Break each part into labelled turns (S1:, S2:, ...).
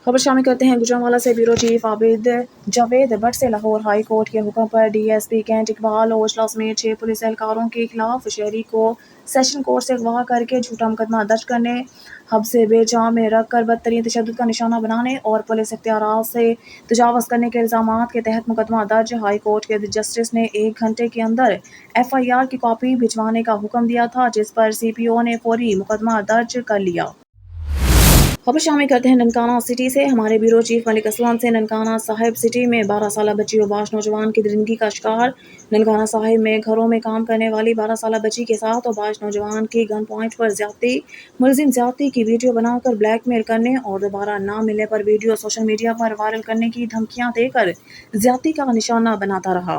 S1: खबर शामिल करते हैं गुजरांवाला से। ब्यूरो चीफ आबिद जावेद भट्ट से लाहौर हाई कोर्ट के हुक्म पर डीएसपी कैंट इकबाल ओशला समेत 6 पुलिस एहलकारों के खिलाफ शहरी को सेशन कोर्ट से अगवा करके झूठा मुकदमा दर्ज करने, हब से बेजा में रख कर बदतरीन तशद्दुद का निशाना बनाने और पुलिस इख्तियारात से तजावज़ करने के इल्ज़ामात के तहत मुकदमा दर्ज। हाई कोर्ट के जस्टिस ने 1 घंटे के अंदर FIR की कॉपी भिजवाने का हुक्म दिया था, जिस पर CPO ने फौरी मुकदमा दर्ज कर लिया। खबर शामिल करते हैं ननकाना सिटी से। हमारे ब्यूरो चीफ मलिक असलम से ननकाना साहिब सिटी में 12 साल बच्ची और बाश नौजवान की दरिंदगी का शिकार। ननकाना साहिब में घरों में काम करने वाली 12 साल बच्ची के साथ और बाश नौजवान की गन पॉइंट पर ज्यादती। मुलजिम ज्यादती की वीडियो बनाकर ब्लैकमेल करने और दोबारा ना मिलने पर वीडियो सोशल मीडिया पर वायरल करने की धमकियां देकर ज्यादती का निशाना बनाता रहा।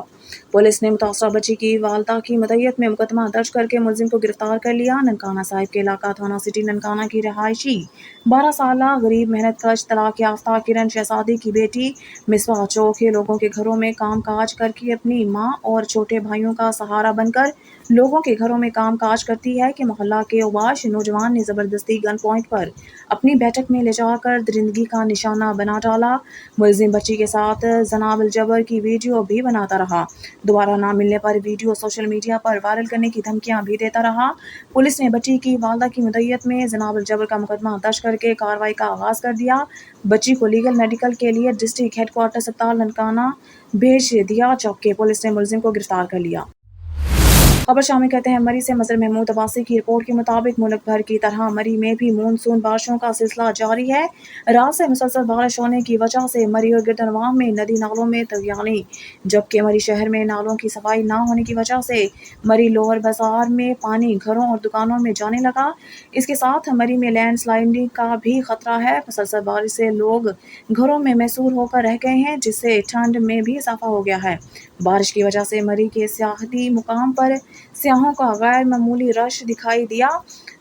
S1: पुलिस ने मुतासरा बच्ची की वालदा की मदयत में मुकदमा दर्ज करके मुलजिम को गिरफ्तार कर लिया। ननकाना साहिब के इलाका थाना सिटी ननकाना की रहायशी 12 साल गरीब मेहनत कश तलाक याफ्ता किरण शहजादी की बेटी मिसबा चौके लोगों के घरों में काम काज करके अपनी माँ और छोटे भाइयों का सहारा बनकर लोगों के घरों में काम काज करती है कि मोहल्ला के उबाश नौजवान ने जबरदस्ती गन पॉइंट पर अपनी बैठक में ले जाकर दरिंदगी का निशाना बना डाला। मुलजिम बच्ची के साथ जनाब जबर की वीडियो भी बनाता रहा। दोबारा ना मिलने पर वीडियो सोशल मीडिया पर वायरल करने की धमकियां भी देता रहा। पुलिस ने बच्ची की वालदा की मदयत में जनाब जबर का मुकदमा दर्ज करके कार्रवाई का आगाज कर दिया। बच्ची को लीगल मेडिकल के लिए डिस्ट्रिक्ट हेडक्वार्टर अस्पताल ननकाना भेज दिया, जबकि पुलिस ने मुलजिम को गिरफ्तार कर लिया। खबर शामिल करते हैं मरी से। मजर महमूद अब्बासी की रिपोर्ट के मुताबिक मुल्क भर की तरह मरी में भी मानसून बारिशों का सिलसिला जारी है। रात से मुसलसल बारिश होने की वजह से मरी और गिरदनवाह में नदी नालों में तगयानी, जबकि मरी शहर में नालों की सफाई ना होने की वजह से मरी लोअर बाजार में पानी घरों और दुकानों में जाने लगा। इसके साथ मरी में लैंड स्लाइडिंग का भी खतरा है। मुसलसल बारिश से लोग घरों में मैसूर होकर रह गए हैं, जिससे ठंड में भी इजाफा हो गया है। बारिश की वजह से मरी के सियाहती मुकाम पर सियाहों का गैर मामूली रश दिखाई दिया।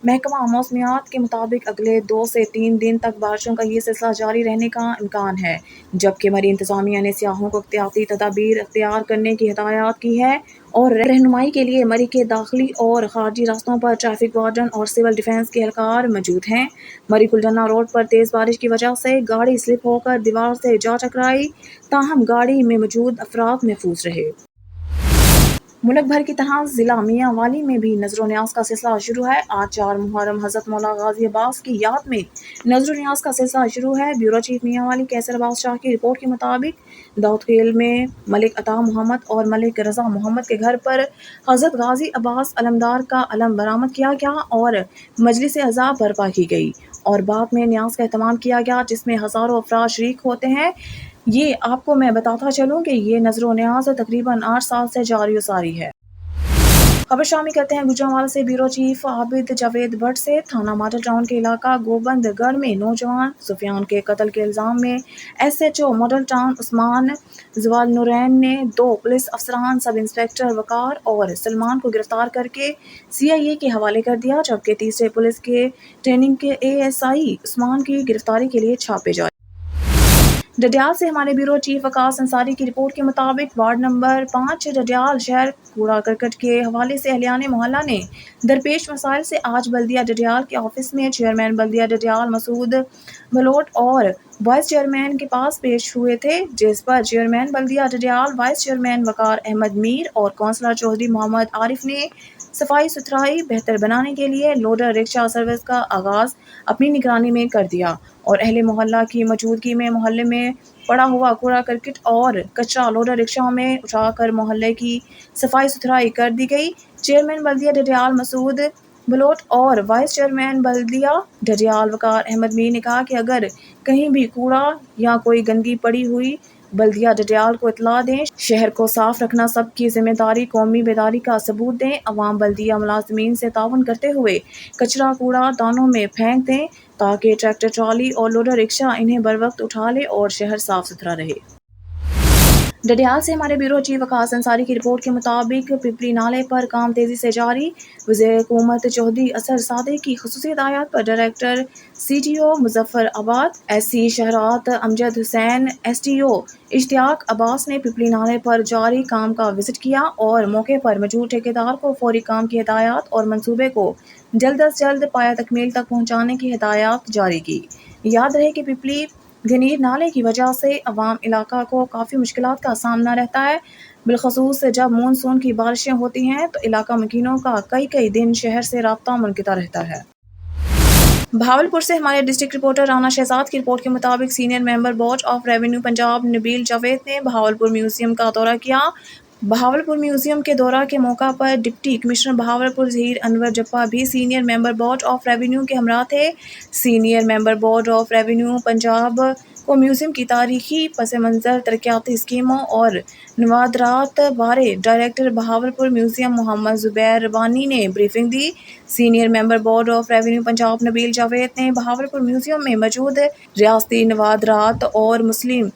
S1: महकमा मौसमियात के मुताबिक अगले 2 से 3 दिन तक बारिशों का ये सिलसिला जारी रहने का इम्कान है, जबकि मरी इंतजामिया ने सियाहों को एहतियाती तदाबीर इख्तियार करने की हिदायत की है और रहनुमाई के लिए मरी के दाखिली और खारजी रास्तों पर ट्रैफिक वार्डन और सिविल डिफेंस के एहलकार मौजूद हैं। मरी कुलडना रोड पर तेज बारिश की वजह से गाड़ी स्लिप होकर दीवार से जा टकराई, ताहम गाड़ी में मौजूद अफराद महफूज रहे। मुल्क भर की तरह जिला मियांवाली में भी नजर न्याज का सिलसिला शुरू है। आज 4 मुहर्रम हजरत मौला गाजी अब्बास की याद में नजर न्याज का सिलसिला शुरू है। ब्यूरो चीफ मियांवाली कैसर अब्बास शाह की रिपोर्ट के मुताबिक दाऊद खेल में मलिक अता मोहम्मद और मलिक रजा मोहम्मद के घर पर हजरत गाजी अब्बास अलमदार का अलम बरामद किया गया और मजलिस अज़ा बर्पा की गई और बाद में न्याज का एहतमाम किया गया, जिसमें हजारों अफराद शरीक होते हैं। ये आपको मैं बताता चलूं कि ये नजर न्याज तकरीबन 8 साल से जारी व सारी है। खबर शामिल करते हैं गुजरांवाला से। ब्यूरो चीफ आबिद जावेद भट्ट से। थाना मॉडल टाउन के इलाका गोबंदगढ़ में नौजवान सुफियान के कत्ल के इल्जाम में SHO मॉडल टाउन उस्मान जवाल नूरैन ने 2 पुलिस अफसरान सब इंस्पेक्टर वकार और सलमान को गिरफ्तार करके CIA के हवाले कर दिया, जबकि तीसरे पुलिस के ट्रेनिंग के ASI उस्मान की गिरफ्तारी के लिए छापे जारी। डडियाल से हमारे ब्यूरो चीफ वकास अंसारी की रिपोर्ट के मुताबिक वार्ड नंबर 5 डडियाल शहर कूड़ा करकट के हवाले से अहलियाने मोहल्ला ने दरपेश मसाइल से आज बल्दिया डडियाल के ऑफिस में चेयरमैन बल्दिया डडियाल मसूद भलोट और वाइस चेयरमैन के पास पेश हुए थे, जिस पर चेयरमैन बल्दिया डडियाल, वाइस चेयरमैन वकार अहमद मीर और कौंसलर चौधरी मोहम्मद आरिफ ने सफाई सुथराई बेहतर बनाने के लिए लोडर रिक्शा सर्विस का आगाज अपनी निगरानी में कर दिया और अहले मोहल्ला की मौजूदगी में मोहल्ले में पड़ा हुआ कूड़ा करकट और कचरा लोडर रिक्शाओं में उठाकर मोहल्ले की सफाई सुथराई कर दी गई। चेयरमैन बल्दिया डडियाल मसूद भलोट और वाइस चेयरमैन बल्दिया डडियाल वकार अहमद मीर ने कहा कि अगर कहीं भी कूड़ा या कोई गंदगी पड़ी हुई बल्दिया डडियाल को इतला दें। शहर को साफ रखना सबकी जिम्मेदारी, कौमी बेदारी का सबूत दें। अवाम बल्दिया मुलाजमीन से ताउन करते हुए कचरा कूड़ा दानों में फेंक दें ताकि ट्रैक्टर ट्रॉली और लोडर रिक्शा इन्हें बर वक्त उठा ले और शहर साफ सुथरा रहे। डडियाल से हमारे ब्यूरो चीफ वकास अंसारी की रिपोर्ट के मुताबिक पिपली नाले पर काम तेजी से जारी। वज़ीर हुकूमत चौधरी असर सादे की खुसूसी हिदायत पर डायरेक्टर CTO मुजफ्फराबाद SC शहरात अमजद हुसैन STO इश्तियाक अब्बास ने पिपली नाले पर जारी काम का विजिट किया और मौके पर मौजूद ठेकेदार को फौरी काम की हिदायत और मंसूबे को जल्द अज जल्द पाया तकमील तक पहुँचाने की हिदायत जारी की। याद रहे कि पिपली گھنیر نالے کی وجہ سے عوام علاقہ کو کافی مشکلات کا سامنا رہتا ہے، بالخصوص جب مونسون کی بارشیں ہوتی ہیں تو علاقہ مکینوں کا کئی دن شہر سے رابطہ منقطع رہتا ہے۔ بھاولپور سے ہمارے ڈسٹرکٹ رپورٹر رانا شہزاد کی رپورٹ کے مطابق senior member board of revenue Punjab Nabeel Javed نے بہاولپور میوزیم کا دورہ کیا۔ بہاولپور میوزیم کے دورہ کے موقع پر ڈپٹی کمشنر بہاولپور ظہیر انور جپا بھی senior member board of revenue کے ہمراہ تھے۔ Senior member board of revenue Punjab کو میوزیم کی تاریخی پس منظر، ترقیاتی اسکیموں اور نوادرات بارے ڈائریکٹر بہاولپور میوزیم محمد زبیر ربانی نے بریفنگ دی۔ Senior member board of revenue Punjab Nabeel Javed نے بہاولپور میوزیم میں موجود ریاستی نوادرات اور مسلم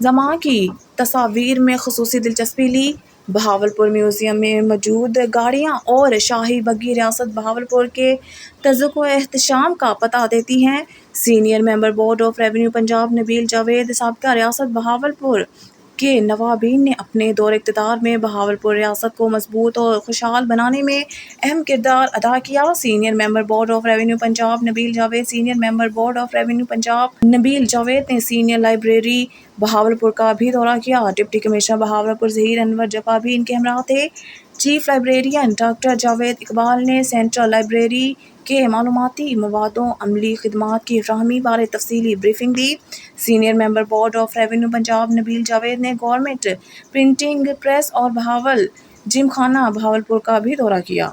S1: زماں کی تصاویر میں خصوصی دلچسپی لی۔ بہاولپور میوزیم میں موجود گاڑیاں اور شاہی بگی ریاست بہاولپور کے تذوق و احتشام کا پتہ دیتی ہیں۔ Senior member board of revenue Punjab Nabeel Javed سابقہ ریاست بہاولپور کے نوابین نے اپنے دور اقتدار میں بہاولپور ریاست کو مضبوط اور خوشحال بنانے میں اہم کردار ادا کیا۔ Senior member board of revenue Punjab Nabeel Javed senior member board of revenue Punjab Nabeel Javed نے سینئر لائبریری بہاولپور کا بھی دورہ کیا۔ ڈپٹی کمشنر بہاولپور ظہیر انور جپا بھی ان کے ہمراہ تھے۔ Chief librarian doctor Javed Iqbal نے سینٹرل لائبریری کے معلوماتی مواد و عملی خدمات کی فراہمی بارے تفصیلی بریفنگ دی۔ Senior member board of revenue Punjab Nabeel Javed نے گورنمنٹ پرنٹنگ پریس اور بہاول جم خانہ بہاولپور کا بھی دورہ کیا۔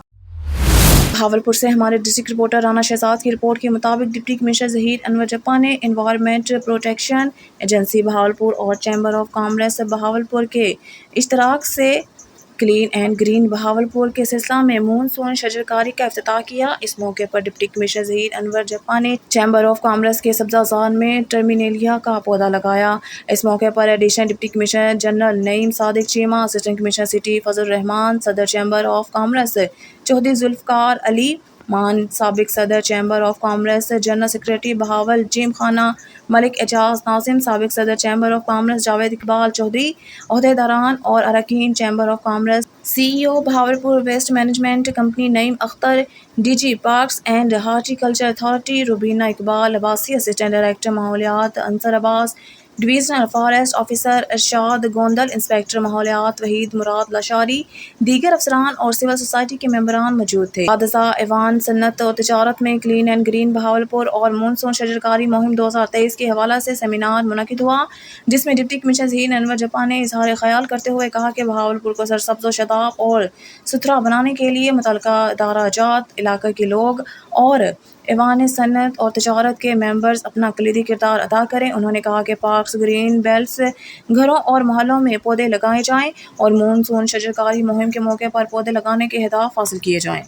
S1: بہاولپور سے ہمارے ڈسٹرکٹ رپورٹر رانا شہزاد کی رپورٹ کے مطابق ڈپٹی کمشنر ظہیر انور جپا نے انوائرنمنٹ پروٹیکشن ایجنسی بہاولپور اور چیمبر آف کامرس بہاولپور کے اشتراک سے کلین اینڈ گرین بہاولپور کے سلسلہ میں مونسون شجرکاری کا افتتاح کیا۔ اس موقع پر ڈپٹی کمشنر ظہیر انور جپا نے چیمبر آف کامرس کے سبزہ زار میں ٹرمینیلیا کا پودا لگایا۔ اس موقع پر additional deputy commissioner general Naeem Sadiq Cheema, assistant commissioner city Fazal ur-Rehman, صدر chamber of commerce Chaudhry Zulfiqar Ali Mann, سابق صدر chamber of commerce general secretary Bahawal Gymkhana Malik Ijaz Nazim, سابق صدر chamber of commerce Javed Iqbal Chaudhry, عہدیداران اور اراکین chamber of commerce, C E O Bahawalpur waste management company Naeem Akhtar, D G parks and horticulture authority Rubina Iqbal Abbasi, assistant director ماحولیات انصر عباس، divisional forest officer ارشاد Gondal, inspector ماحولیات وحید مراد لاشاری، دیگر افسران اور سول سوسائٹی کے ممبران موجود تھے۔ حادثہ ایوان صنعت اور تجارت میں کلین اینڈ گرین بہاولپور اور مونسون شجرکاری مہم 2023 کے حوالے سے سیمینار منعقد ہوا، جس میں ڈپٹی کمشنر ظہیر انور جپا نے اظہار خیال کرتے ہوئے کہا کہ بہاولپور کو سرسبز و شاداب اور ستھرا بنانے کے لیے متعلقہ ادارہ جات، علاقے کے لوگ اور ایوان صنعت اور تجارت کے ممبرز اپنا کلیدی کردار ادا کریں۔ انہوں نے کہا کہ پارکس، گرین بیلٹس، گھروں اور محلوں میں پودے لگائے جائیں اور مونسون شجرکاری مہم کے موقع پر پودے لگانے کے اہداف حاصل کیے جائیں۔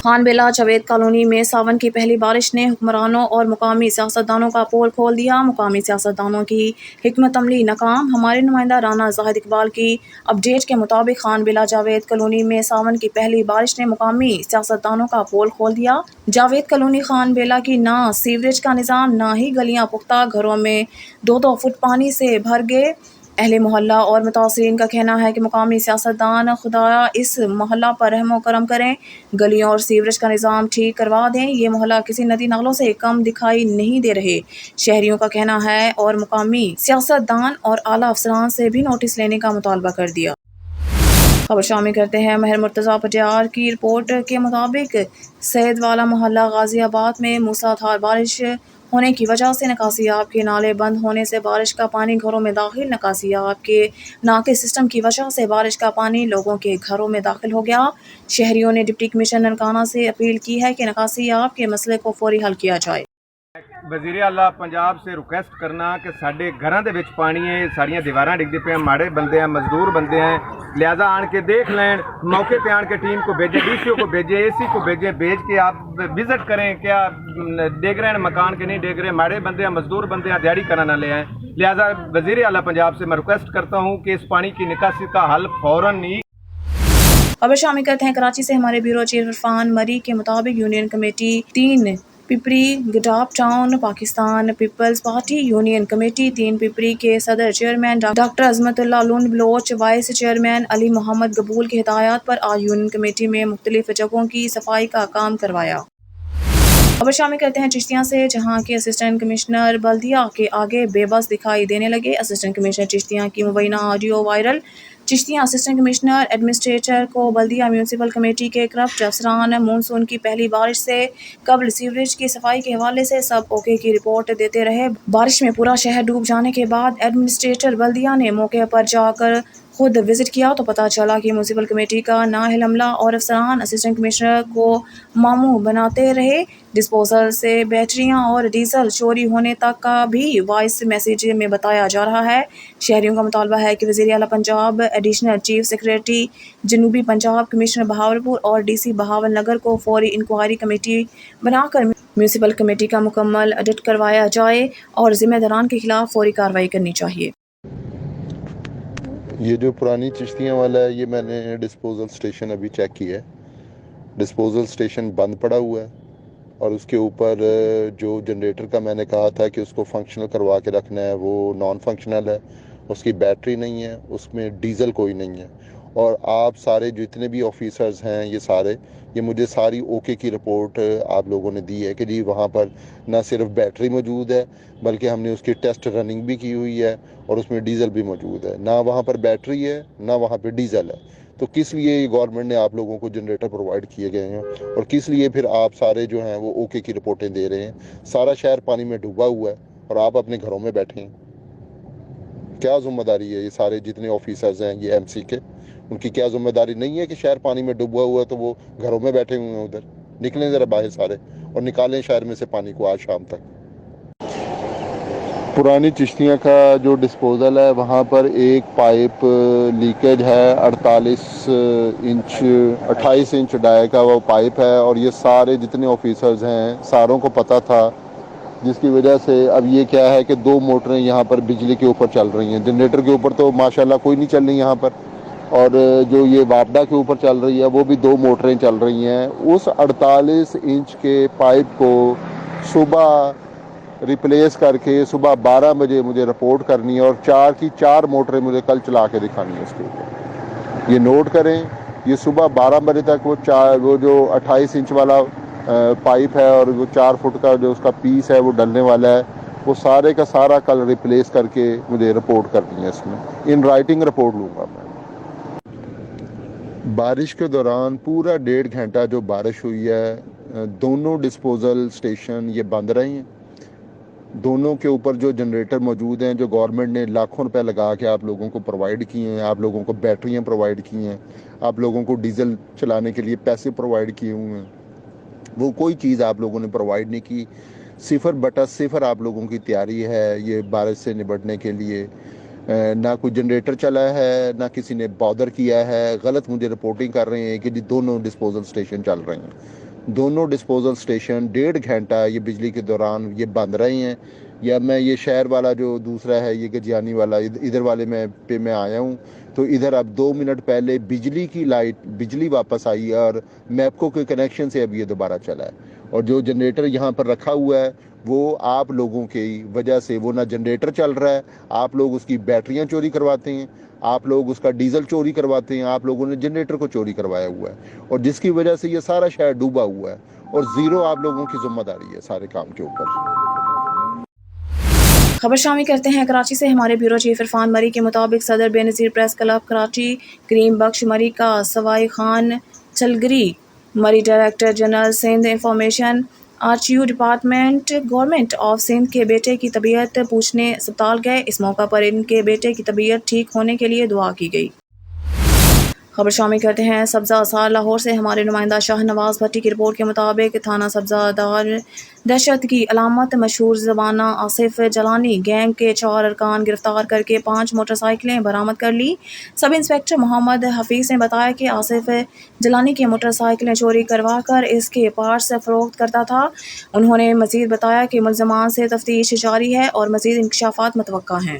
S1: خان بیلا جاوید کالونی میں ساون کی پہلی بارش نے حکمرانوں اور مقامی سیاستدانوں کا پول کھول دیا۔ مقامی سیاستدانوں کی حکمت عملی ناکام۔ ہمارے نمائندہ رانا زاہد اقبال کی اپڈیٹ کے مطابق خان بیلا جاوید کالونی میں ساون کی پہلی بارش نے مقامی سیاستدانوں کا پول کھول دیا۔ جاوید کالونی خان بیلا کی نہ سیوریج کا نظام، نہ ہی گلیاں پختہ، گھروں میں 2-2 فٹ پانی سے بھر گئے۔ اہل محلہ اور متاثرین کا کہنا ہے کہ مقامی سیاستدان خدایا اس محلہ پر رحم و کرم کریں، گلیوں اور سیوریج کا نظام ٹھیک کروا دیں۔ یہ محلہ کسی ندی نالوں سے کم دکھائی نہیں دے رہے، شہریوں کا کہنا ہے، اور مقامی سیاستدان اور اعلیٰ افسران سے بھی نوٹس لینے کا مطالبہ کر دیا۔ خبر شامل کرتے ہیں مہر مرتضیٰ پٹیار کی رپورٹ کے مطابق سید والا محلہ غازی آباد میں موسلا دھار بارش ہونے کی وجہ سے نکاسی آب کے نالے بند ہونے سے بارش کا پانی گھروں میں داخل۔ نکاسی آب کے ناقص سسٹم کی وجہ سے بارش کا پانی لوگوں کے گھروں میں داخل ہو گیا۔ شہریوں نے ڈپٹی کمشنر ننکانہ سے اپیل کی ہے کہ نکاسی آب کے مسئلے کو فوری حل کیا جائے۔
S2: وزیر اعلیٰ پنجاب سے ریکویسٹ کرنا کہ ساڈے گھراں دے وچ پانی ہے، ساڑیاں دیواراں ڈگدی پہ ہیں، ماڑے بندے ہیں، مزدور بندے ہیں، لہذا آن کے دیکھ لیں، موقع پہ آن کے ٹیم کو بھیجیں، ڈی سی او کو بھیجیں، اے سی کو بھیجیں، بھیج کے آپ وزٹ کریں کیا ڈگ رہے ہیں مکان کے نہیں ڈگ رہے، ماڑے بندے ہیں، مزدور بندے ہیں، دیہڑی کرنا نہ لے آئیں۔ لہذا وزیر اعلیٰ پنجاب سے میں ریکویسٹ کرتا ہوں کہ اس پانی کی نکاسی کا حل فوراً ہی۔
S1: خبر شامل کرتے ہیں کراچی سے ہمارے بیورو چیف عرفان مری کے مطابق union committee 3 Pipri Gadap town Pakistan peoples party union committee 3 Pipri کے صدر chairman doctor Azmatullah Lone Baloch, vice chairman Ali Muhammad Qabool کی ہدایات پر آج یونین کمیٹی میں مختلف جگہوں کی صفائی کا کام کروایا۔ खबर शामिल करते हैं चिश्तियां से, जहां के असिस्टेंट कमिश्नर बल्दिया के आगे बेबस दिखाई देने लगे। असिस्टेंट कमिश्नर चिश्तियां की मुबैना audio viral. Chishtian assistant commissioner administrator को बल्दिया म्यूनसिपल कमेटी के करप्ट अफसरान मानसून की पहली बारिश से कबल सीवरेज की सफाई के हवाले से सब ओके की रिपोर्ट देते रहे। बारिश में पूरा शहर डूब जाने के बाद एडमिनिस्ट्रेटर बल्दिया ने मौके पर जाकर खुद विजिट किया तो पता चला कि म्यूनसिपल कमेटी का नाअहल अमला और अफसरान असिस्टेंट कमिश्नर को मामू बनाते रहे। डिस्पोजल से बैटरियां और डीजल चोरी होने तक का भी वॉइस मैसेज में बताया जा रहा है। शहरियों का मुतालबा है कि वज़ीर आला पंजाब, एडिशनल चीफ सेक्रेटरी जनूबी पंजाब, कमिश्नर बहावलपुर और डीसी बहावल नगर को फौरी इंक्वायरी कमेटी बनाकर म्यूनसिपल कमेटी का मुकम्मल ऑडिट करवाया जाए और जिम्मेदारान के खिलाफ फौरी कार्रवाई करनी चाहिए।
S3: ये जो पुरानी चिश्तियाँ वाला है, ये मैंने डिस्पोजल स्टेशन अभी चेक किया है। डिस्पोजल स्टेशन बंद पड़ा हुआ है और उसके ऊपर जो जनरेटर का मैंने कहा था कि उसको फंक्शनल करवा के रखना है, वो नॉन फंक्शनल है। उसकी बैटरी नहीं है, उसमें डीज़ल कोई नहीं है। और आप सारे जितने भी ऑफिसर्स हैं, ये मुझे सारी ओके की रिपोर्ट आप लोगों ने दी है कि जी वहाँ पर ना सिर्फ बैटरी मौजूद है, बल्कि हमने उसकी टेस्ट रनिंग भी की हुई है और उसमें डीज़ल भी मौजूद है। ना वहाँ पर बैटरी है, ना वहाँ पर डीज़ल है। तो किस लिए गवर्नमेंट ने आप लोगों को जनरेटर प्रोवाइड किए गए हैं और किस लिए फिर आप सारे जो हैं वो ओके की रिपोर्टें दे रहे हैं? सारा शहर पानी में डूबा हुआ है और आप अपने घरों में बैठे हैं। क्या जिम्मेदारी है ये सारे जितने ऑफिसर्स हैं ये एमसी के, उनकी क्या जिम्मेदारी नहीं है कि शहर पानी में डूबा हुआ है तो वो घरों में बैठे हुए हैं? उधर निकलें ज़रा बाहर सारे और निकालें शहर में से पानी को आज शाम तक। पुरानी चिश्तियाँ का जो डिस्पोजल है, वहाँ पर एक पाइप लीकेज है। 28 इंच डाई का वो पाइप है और ये सारे जितने ऑफिसर्स हैं सारों को पता था, जिसकी वजह से अब ये क्या है कि 2 मोटरें यहाँ पर बिजली के ऊपर चल रही हैं। जनरेटर के ऊपर तो माशाल्लाह कोई नहीं चल रही यहाँ पर, और जो ये वापडा के ऊपर चल रही है वो भी 2 मोटरें चल रही हैं। उस 48 इंच के पाइप को सुबह रिप्लेस करके सुबह 12 बजे मुझे रिपोर्ट करनी है और 4 की 4 मोटरें मुझे कल चला के दिखानी है उसके ऊपर। ये नोट करें, ये सुबह 12 बजे तक वो जो 28 इंच वाला पाइप है और वो 4 फुट का जो उसका पीस है वो डलने वाला है, वो सारे का सारा कल रिप्लेस करके मुझे रिपोर्ट करनी है। इसमें इन राइटिंग रिपोर्ट लूँगा मैं। बारिश के दौरान पूरा 1.5 घंटा जो बारिश हुई है, दोनों डिस्पोजल स्टेशन ये बंद रहे हैं। दोनों के ऊपर जो जनरेटर मौजूद हैं, जो गवर्नमेंट ने लाखों रुपए लगा के आप लोगों को प्रोवाइड किए हैं, आप लोगों को बैटरियां प्रोवाइड की हैं, आप लोगों को डीजल चलाने के लिए पैसे प्रोवाइड किए हुए हैं, वो कोई चीज़ आप लोगों ने प्रोवाइड नहीं की। 0/0 आप लोगों की तैयारी है ये बारिश से निपटने के लिए। ना कोई जनरेटर चला है, ना किसी ने बॉदर किया है। गलत मुझे रिपोर्टिंग कर रहे हैं कि जी दोनों डिस्पोजल स्टेशन चल रहे हैं। दोनों डिस्पोजल स्टेशन 1.5 घंटा ये बिजली के दौरान ये बंद रहे हैं। या मैं ये शहर वाला जो दूसरा है, ये गजियानी वाला, इधर वाले मैं आया हूँ, तो इधर अब 2 मिनट पहले बिजली वापस आई है और मैपको के कनेक्शन से अब ये दोबारा चला है। और जो जनरेटर यहाँ पर रखा हुआ है वो आप लोगों की वजह से वो ना जनरेटर चल रहा है, आप लोग उसकी बैटरियाँ चोरी करवाते हैं, आप लोग उसका डीजल चोरी करवाते हैं, आप लोगों ने जनरेटर को चोरी करवाया हुआ है और जिसकी वजह से ये सारा शहर डूबा हुआ है और 0 आप लोगों की जिम्मेदारी है सारे काम के ऊपर।
S1: खबर शामिल करते हैं कराची से। हमारे ब्यूरो चीफ इरफान मरी के मुताबिक सदर बेनज़ीर प्रेस क्लब कराची करीम बख्श मरी का Sawai Khan Chalgari Marri director general Sindh information आरटीयू डिपार्टमेंट गवर्नमेंट ऑफ सिंध के बेटे की तबीयत पूछने अस्पताल गए। इस मौका पर इनके बेटे की तबीयत ठीक होने के लिए दुआ की गई। खबर शामिल करते हैं सब्जा आसार लाहौर से। हमारे नुमाइंदा शाह नवाज भट्टी की रिपोर्ट के मुताबिक थाना सब्जादार दहशत की अलामत मशहूर ज़बाना आसिफ जलानी गैंग के 4 अरकान गिरफ्तार करके 5 मोटरसाइकिलें बरामद कर ली। सब इंस्पेक्टर मोहम्मद हफीज़ ने बताया कि आसिफ जलानी की मोटरसाइकिलें चोरी करवा कर इसके पार्ट्स फरोख्त करता था। उन्होंने मज़ीद बताया कि मुल्ज़मान से तफ्तीश जारी है और मज़ीद इंकशाफात मुतवक्का हैं।